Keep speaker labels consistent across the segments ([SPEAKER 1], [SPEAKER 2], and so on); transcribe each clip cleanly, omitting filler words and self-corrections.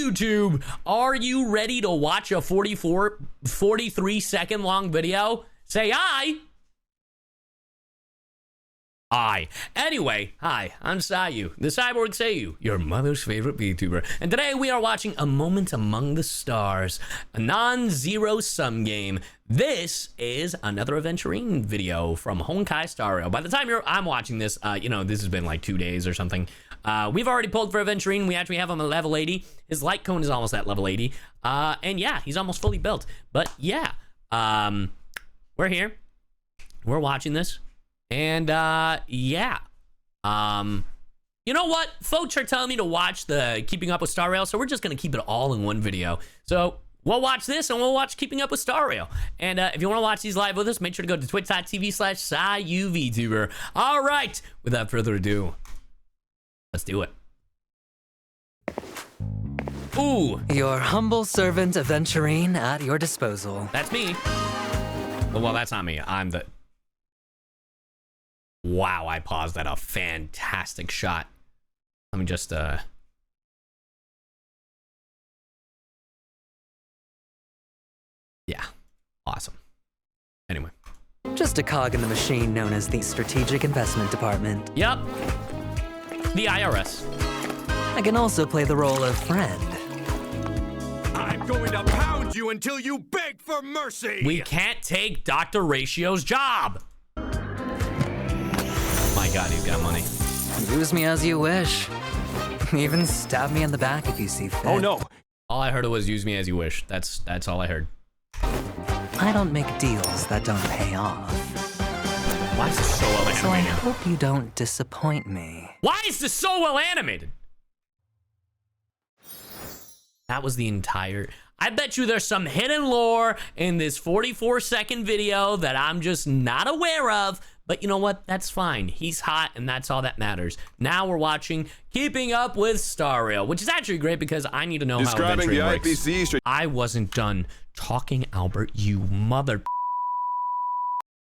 [SPEAKER 1] YouTube, are you ready to watch a 43-second long video? Say aye. Aye. Anyway, hi, I'm CyYu, the Cyborg CyYu, your mother's favorite VTuber. And today we are watching A Moment Among the Stars, a non-zero sum game. This is another Aventurine video from Honkai Star Rail. By the time I'm watching this, this has been like 2 days or something. We've already pulled for Aventurine. We actually have him at level 80. His light cone is almost at level 80. And yeah, he's almost fully built. But yeah, we're here. We're watching this. And yeah. You know what? Folks are telling me to watch the Keeping Up with Star Rail, so we're just going to keep it all in one video. So we'll watch this and we'll watch Keeping Up with Star Rail. And if you want to watch these live with us, make sure to go to twitch.tv/CyYuVtuber. All right. Without further ado, let's do it. Ooh.
[SPEAKER 2] Your humble servant, Aventurine, at your disposal.
[SPEAKER 1] That's me. Well, that's not me. I'm the... Wow, I paused at a fantastic shot. Let me just, yeah, awesome. Anyway.
[SPEAKER 2] Just a cog in the machine known as the Strategic Investment Department.
[SPEAKER 1] Yep. The IRS.
[SPEAKER 2] I can also play the role of friend.
[SPEAKER 3] I'm going to pound you until you beg for mercy!
[SPEAKER 1] We can't take Dr. Ratio's job! My God, he's got money.
[SPEAKER 2] Use me as you wish. Even stab me in the back if you see fit.
[SPEAKER 3] Oh no!
[SPEAKER 1] All I heard was use me as you wish. That's all I heard.
[SPEAKER 2] I don't make deals that don't pay off.
[SPEAKER 1] Why is this so well animated?
[SPEAKER 2] So I hope you don't disappoint me.
[SPEAKER 1] Why is this so well animated? That was the entire... I bet you there's some hidden lore in this 44-second video that I'm just not aware of. But you know what? That's fine. He's hot, and that's all that matters. Now we're watching Keeping Up with Star Rail, which is actually great because I need to know how Aventurine works.
[SPEAKER 3] IPC
[SPEAKER 1] I wasn't done talking, Albert, you mother...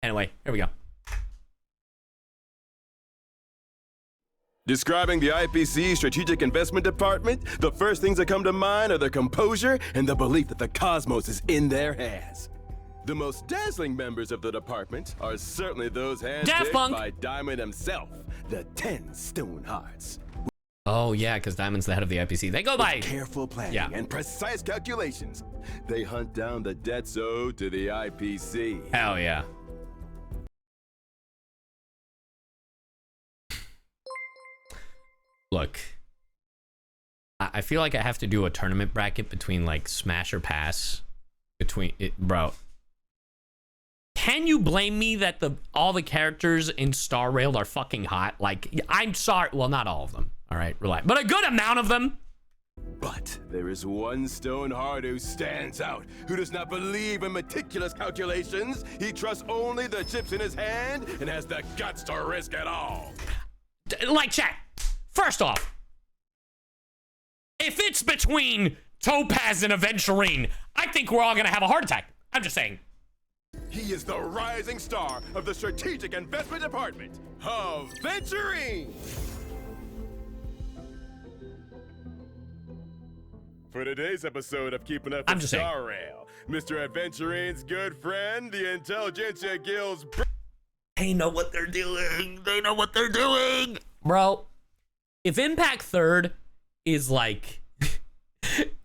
[SPEAKER 1] Anyway, here we go.
[SPEAKER 3] Describing the IPC Strategic Investment Department, the first things that come to mind are their composure and the belief that the cosmos is in their hands. The most dazzling members of the department are certainly those handpicked by Diamond himself, the 10 Stone Hearts.
[SPEAKER 1] Oh yeah, because Diamond's the head of the IPC. They go by...
[SPEAKER 3] With careful planning and precise calculations, they hunt down the debts owed to the IPC.
[SPEAKER 1] Hell yeah. Look, I feel like I have to do a tournament bracket between like Smash or Pass. Between it, bro. Can you blame me that all the characters in Star Rail are fucking hot? Like, I'm sorry. Well, not all of them. All right, relax. But a good amount of them.
[SPEAKER 3] But there is one stone heart who stands out, who does not believe in meticulous calculations. He trusts only the chips in his hand and has the guts to risk it all.
[SPEAKER 1] Like, chat. First off, if it's between Topaz and Aventurine, I think we're all gonna have a heart attack. I'm just saying.
[SPEAKER 3] He is the rising star of the Strategic Investment Department, Aventurine! For today's episode of Keeping Up with Star Rail, Mr. Aventurine's good friend, the Intelligentsia Guild's...
[SPEAKER 1] They know what they're doing. They know what they're doing. Bro, if Impact Third is like...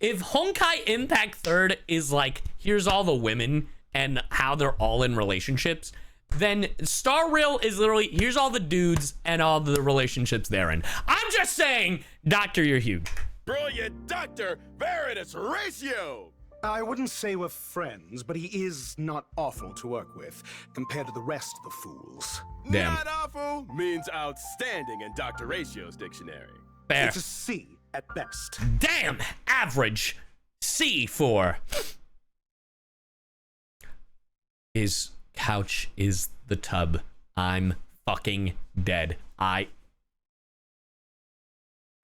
[SPEAKER 1] if Honkai Impact Third is like, here's all the women and how they're all in relationships, then Star Rail is literally, here's all the dudes and all the relationships they're in. I'm just saying, Doctor, you're huge.
[SPEAKER 3] Brilliant Dr. Veritas Ratio!
[SPEAKER 4] I wouldn't say we're friends, but he is not awful to work with, compared to the rest of the fools.
[SPEAKER 1] Damn.
[SPEAKER 3] Not awful means outstanding in Dr. Ratio's dictionary.
[SPEAKER 1] Fair.
[SPEAKER 4] It's a C at best.
[SPEAKER 1] Damn, average. C for... His couch is the tub. I'm fucking dead.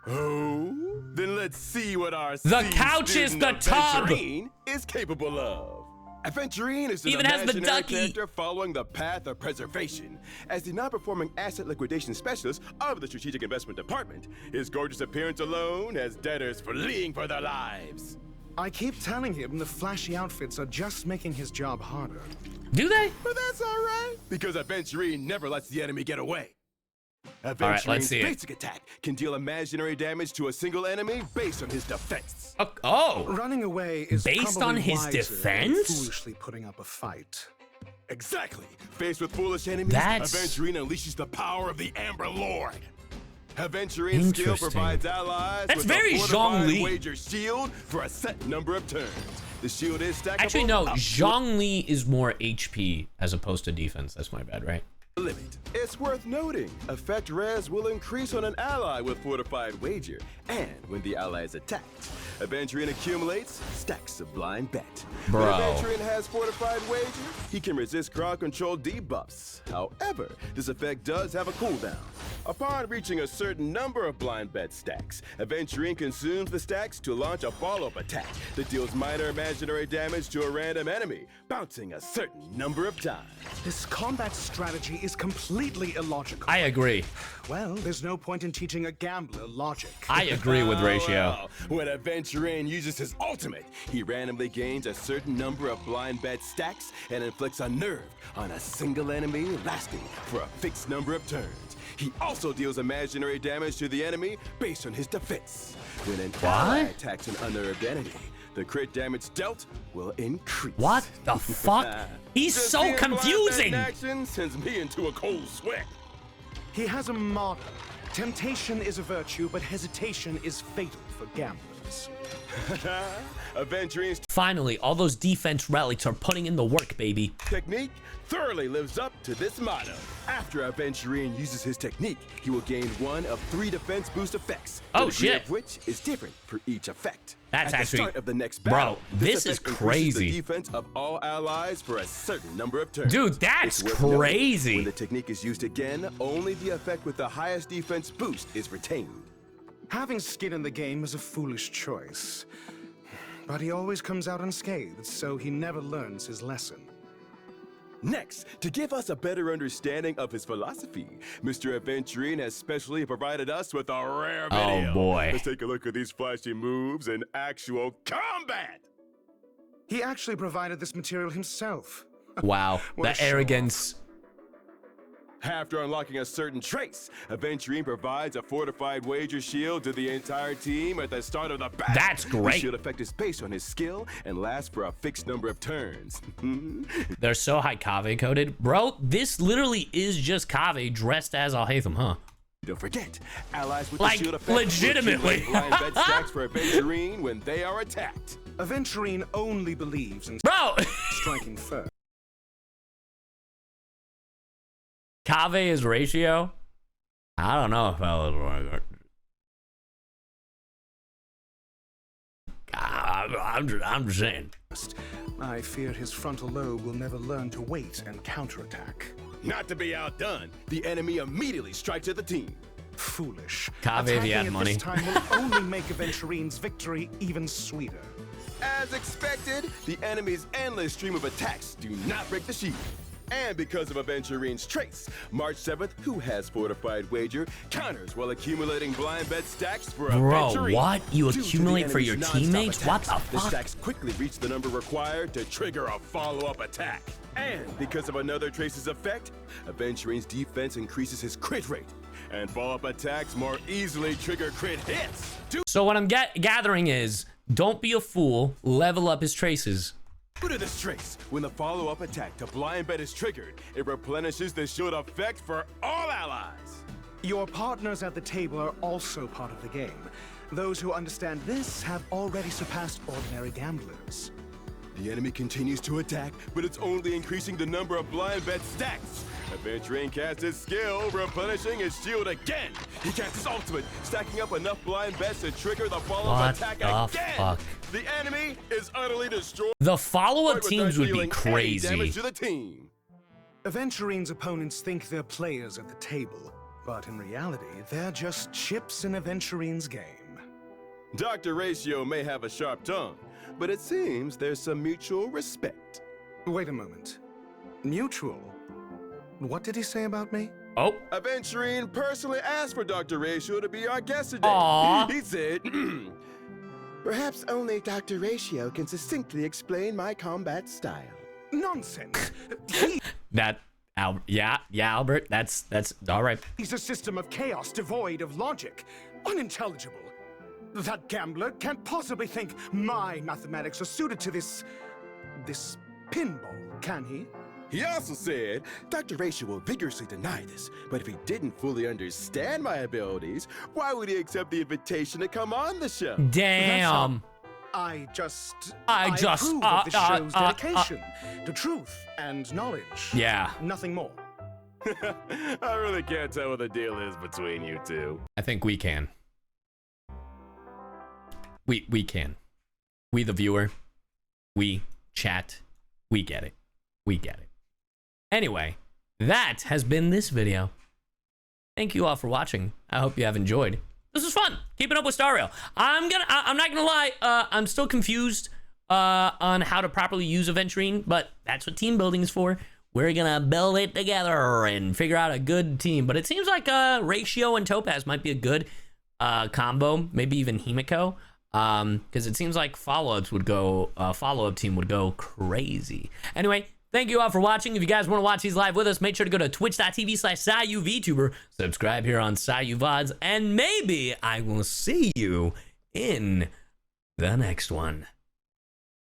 [SPEAKER 3] Oh? Then let's see what our
[SPEAKER 1] The couch is the tub!
[SPEAKER 3] Aventurine is capable of. Aventurine is an
[SPEAKER 1] Even has the
[SPEAKER 3] imaginary
[SPEAKER 1] ducky.
[SPEAKER 3] character following the path of preservation. As the non-performing asset liquidation specialist of the Strategic Investment Department, his gorgeous appearance alone has debtors fleeing for their lives.
[SPEAKER 4] I keep telling him the flashy outfits are just making his job harder.
[SPEAKER 1] Do they?
[SPEAKER 3] But that's all right, because Aventurine never lets the enemy get away.
[SPEAKER 1] let's
[SPEAKER 3] Aventurine's
[SPEAKER 1] see it.
[SPEAKER 3] basic attack can deal imaginary damage to a single enemy based on his defense.
[SPEAKER 1] Oh,
[SPEAKER 4] Running away is
[SPEAKER 1] Based
[SPEAKER 4] probably
[SPEAKER 1] on his
[SPEAKER 4] wiser than
[SPEAKER 1] defense?
[SPEAKER 4] foolishly putting up a fight.
[SPEAKER 3] Exactly. Faced with foolish enemies,
[SPEAKER 1] That's-
[SPEAKER 3] Aventurine unleashes the power of the Amber Lord. Aventurine's skill
[SPEAKER 1] Interesting.
[SPEAKER 3] provides allies
[SPEAKER 1] That's
[SPEAKER 3] with
[SPEAKER 1] very
[SPEAKER 3] a fortified
[SPEAKER 1] Zhongli.
[SPEAKER 3] wager shield for a set number of turns. The shield is stackable.
[SPEAKER 1] actually, no.
[SPEAKER 3] up to
[SPEAKER 1] Zhongli is more HP as opposed to defense. That's my bad, right?
[SPEAKER 3] a limit. It's worth noting, effect res will increase on an ally with fortified wager, and when the ally is attacked, Aventurine accumulates stacks of blind bet.
[SPEAKER 1] Bro.
[SPEAKER 3] When Aventurine has fortified wager, he can resist crowd control debuffs. However, this effect does have a cooldown. Upon reaching a certain number of blind bet stacks, Aventurine consumes the stacks to launch a follow-up attack that deals minor imaginary damage to a random enemy, bouncing a certain number of times.
[SPEAKER 4] This combat strategy is completely illogical.
[SPEAKER 1] I agree.
[SPEAKER 4] Well, there's no point in teaching a gambler logic.
[SPEAKER 1] I agree with Ratio.
[SPEAKER 3] Well, when Aventurine uses his ultimate, he randomly gains a certain number of blind bet stacks and inflicts a nerve on a single enemy lasting for a fixed number of turns. He also deals imaginary damage to the enemy based on his defense. When an ally attacks an unnerved enemy, the crit damage dealt will increase.
[SPEAKER 1] What the fuck? He's
[SPEAKER 3] Just
[SPEAKER 1] so
[SPEAKER 3] seeing blind bet
[SPEAKER 1] confusing.
[SPEAKER 3] in action sends me into a cold sweat.
[SPEAKER 4] He has a motto. Temptation is a virtue, but hesitation is fatal for gamblers.
[SPEAKER 3] Aventurine's
[SPEAKER 1] Finally, all those defense relics are putting in the work, baby.
[SPEAKER 3] technique thoroughly lives up to this motto. After Aventurine uses his technique, he will gain one of 3 defense boost effects.
[SPEAKER 1] Oh,
[SPEAKER 3] the degree
[SPEAKER 1] shit.
[SPEAKER 3] Of which is different for each effect.
[SPEAKER 1] That's
[SPEAKER 3] At
[SPEAKER 1] actually-
[SPEAKER 3] the start of the next
[SPEAKER 1] Bro,
[SPEAKER 3] battle,
[SPEAKER 1] this is
[SPEAKER 3] effect increases
[SPEAKER 1] crazy.
[SPEAKER 3] The defense of all allies for a certain number of turns.
[SPEAKER 1] Dude, that's
[SPEAKER 3] It's worth noting,
[SPEAKER 1] crazy.
[SPEAKER 3] when the technique is used again, only the effect with the highest defense boost is retained.
[SPEAKER 4] Having skin in the game is a foolish choice. But he always comes out unscathed, so he never learns his lesson.
[SPEAKER 3] Next, to give us a better understanding of his philosophy, Mr. Aventurine has specially provided us with a rare video.
[SPEAKER 1] Oh, boy.
[SPEAKER 3] Let's take a look at these flashy moves in actual combat.
[SPEAKER 4] He actually provided this material himself.
[SPEAKER 1] Wow,
[SPEAKER 4] What a
[SPEAKER 1] the
[SPEAKER 4] show-off.
[SPEAKER 1] arrogance.
[SPEAKER 3] After unlocking a certain trace, Aventurine provides a fortified wager shield to the entire team at the start of the battle.
[SPEAKER 1] That's great.
[SPEAKER 3] The shield effect is based on his skill and lasts for a fixed number of turns.
[SPEAKER 1] They're so high Kave coded. Bro, this literally is just Kave dressed as Al-Haytham, huh?
[SPEAKER 3] Don't forget, allies with
[SPEAKER 1] Like,
[SPEAKER 3] the shield effect will
[SPEAKER 1] legitimately.
[SPEAKER 3] accumulate blind bet stacks for Aventurine when they are attacked.
[SPEAKER 4] Aventurine only believes in
[SPEAKER 1] Bro,
[SPEAKER 4] striking first.
[SPEAKER 1] Kave is Ratio? I don't know if I was I'm just saying.
[SPEAKER 4] I fear his frontal lobe will never learn to wait and counterattack.
[SPEAKER 3] Not to be outdone, the enemy immediately strikes at the team.
[SPEAKER 4] Foolish.
[SPEAKER 1] Kave, if you
[SPEAKER 4] Attacking
[SPEAKER 1] had
[SPEAKER 4] at
[SPEAKER 1] money.
[SPEAKER 4] this time will only make Aventurine's victory even sweeter.
[SPEAKER 3] As expected, the enemy's endless stream of attacks do not break the shield. And because of Aventurine's trace, March 7th, who has fortified wager, counters while accumulating blind bet stacks for
[SPEAKER 1] Bro,
[SPEAKER 3] Aventurine.
[SPEAKER 1] what? You
[SPEAKER 3] Due to the
[SPEAKER 1] accumulate for your
[SPEAKER 3] enemy's nonstop
[SPEAKER 1] teammates? What
[SPEAKER 3] attacks,
[SPEAKER 1] the fuck?
[SPEAKER 3] stacks quickly reach the number required to trigger a follow-up attack. And because of another trace's effect, Aventurine's defense increases his crit rate. And follow-up attacks more easily trigger crit hits.
[SPEAKER 1] So what I'm gathering is, don't be a fool, level up his traces.
[SPEAKER 3] Due to this trace, when the follow-up attack to blind bet is triggered, it replenishes the shield effect for all allies.
[SPEAKER 4] Your partners at the table are also part of the game. Those who understand this have already surpassed ordinary gamblers.
[SPEAKER 3] The enemy continues to attack, but it's only increasing the number of blind bet stacks. Aventurine casts his skill, replenishing his shield again. He casts his ultimate, stacking up enough blind bets to trigger the follow-up
[SPEAKER 1] What
[SPEAKER 3] attack
[SPEAKER 1] the
[SPEAKER 3] again.
[SPEAKER 1] fuck?
[SPEAKER 3] The enemy is utterly destroyed.
[SPEAKER 1] The follow-up
[SPEAKER 3] without
[SPEAKER 1] teams would be
[SPEAKER 3] dealing any
[SPEAKER 1] crazy.
[SPEAKER 3] damage to the team.
[SPEAKER 4] Aventurine's opponents think they're players at the table, but in reality, they're just chips in Aventurine's game.
[SPEAKER 3] Dr. Ratio may have a sharp tongue, but it seems there's some mutual respect.
[SPEAKER 4] Wait a moment. Mutual? What did he say about me?
[SPEAKER 1] Oh.
[SPEAKER 3] Aventurine personally asked for Dr. Ratio to be our guest today.
[SPEAKER 1] Aww.
[SPEAKER 3] He said, perhaps only Dr. Ratio can succinctly explain my combat style.
[SPEAKER 4] Nonsense.
[SPEAKER 1] Albert, that's all right.
[SPEAKER 4] He's a system of chaos devoid of logic. Unintelligible. That gambler can't possibly think my mathematics are suited to this pinball, can he?
[SPEAKER 3] He also said Dr. Ratio will vigorously deny this, but if he didn't fully understand my abilities, why would he accept the invitation to come on the show?
[SPEAKER 1] Damn.
[SPEAKER 4] I just
[SPEAKER 1] approve
[SPEAKER 4] of the show's dedication to truth and knowledge.
[SPEAKER 1] Yeah.
[SPEAKER 4] Nothing more.
[SPEAKER 3] I really can't tell what the deal is between you two.
[SPEAKER 1] I think we can. We can. We the viewer. We chat. We get it. We get it. Anyway, that has been this video. Thank you all for watching. I hope you have enjoyed. This is fun. Keeping up with Star Rail. I'm not gonna lie. I'm still confused on how to properly use Aventurine, but that's what team building is for. We're gonna build it together and figure out a good team. But it seems like Ratio and Topaz might be a good combo. Maybe even Himiko. Because it seems like follow-up team would go crazy. Anyway, thank you all for watching. If you guys want to watch these live with us, make sure to go to twitch.tv/CyYuVtuber, subscribe here on CyYuVods, and maybe I will see you in the next one.